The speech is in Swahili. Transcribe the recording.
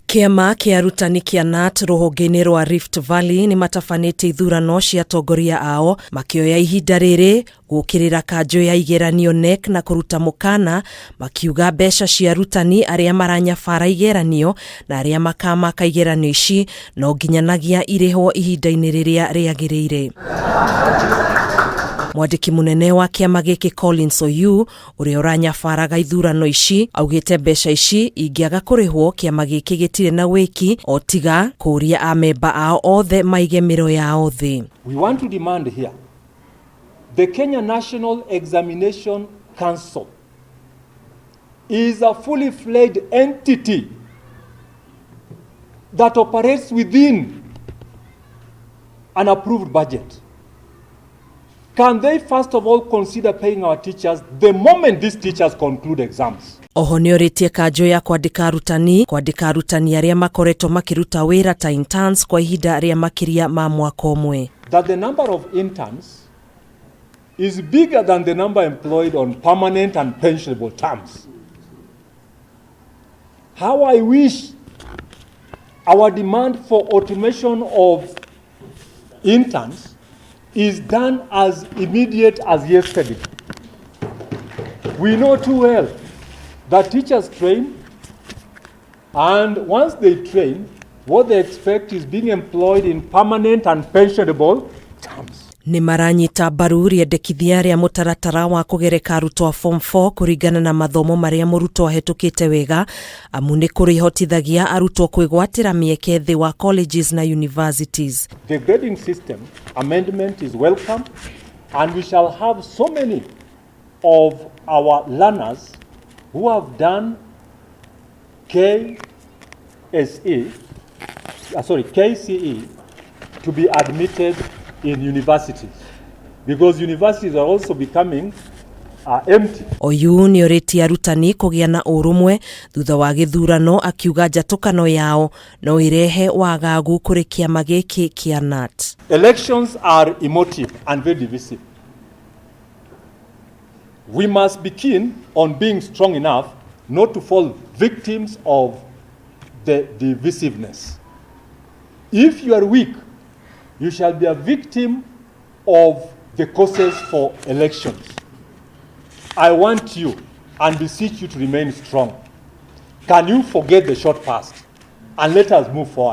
KIAMA kia ARUTANI kia KNUT ruhonge-ini rwa Rift Valley ni matafanite ithurano cia atongoria ao makioya ihinda riri gukirira kanju ya igeranio NEC na kuruta MUKANA, makiuga mbeca cia arutani aria maranyabara igeranio na aria makamaka igeranio ici no nginyanagia irihwo ihinda-ini riria riagiriire. Mwandiki munene wa kiama giki Collins OYUU uria uranyabaraga ithurano ici augite mbeca ici ingiaga kurihwo kiama giki gitire na wiki o tiga kuria amemba ao othe maige MIRO yao thi. We want to demand here the Kenya National Examination Council is a fully fledged entity that operates within an approved budget. Can they first of all consider paying our teachers the moment these teachers conclude exams? Oho ni oritie kanju ya kwandika arutani aria makoretwo makiruta wira ta interns kwa ihinda ria makiria ma mwaka umwe. That the number of interns is bigger than the number employed on permanent and pensionable terms. How I wish our demand for automation of interns is done as immediate as yesterday. We know too well that teachers train, and once they train, what they expect is being employed in permanent and pensionable terms. Ni maranyita mbaru riendekithia ria mutaratara wa kugereka arutwo a form 4 kuringana na mathomo maria murutwo ahetukite wega, amu ni kurihotithagia arutwo kwigwatira mieke thi wa colleges na universities. The grading system amendment is welcome, and we shall have so many of our learners who have done KCE to be admitted in universities, because universities are also becoming empty. OYUU ni oritie arutani kugia na urumwe thutha wa githurano, akiuga njatukano yao no irehe wagagu kuri kiama giki kia KNUT. Elections are emotive and very divisive. We must be keen on being strong enough not to fall victims of the divisiveness. If you are weak, you shall be a victim of the causes for elections. I want you and beseech you to remain strong. Can you forget the short past and let us move forward?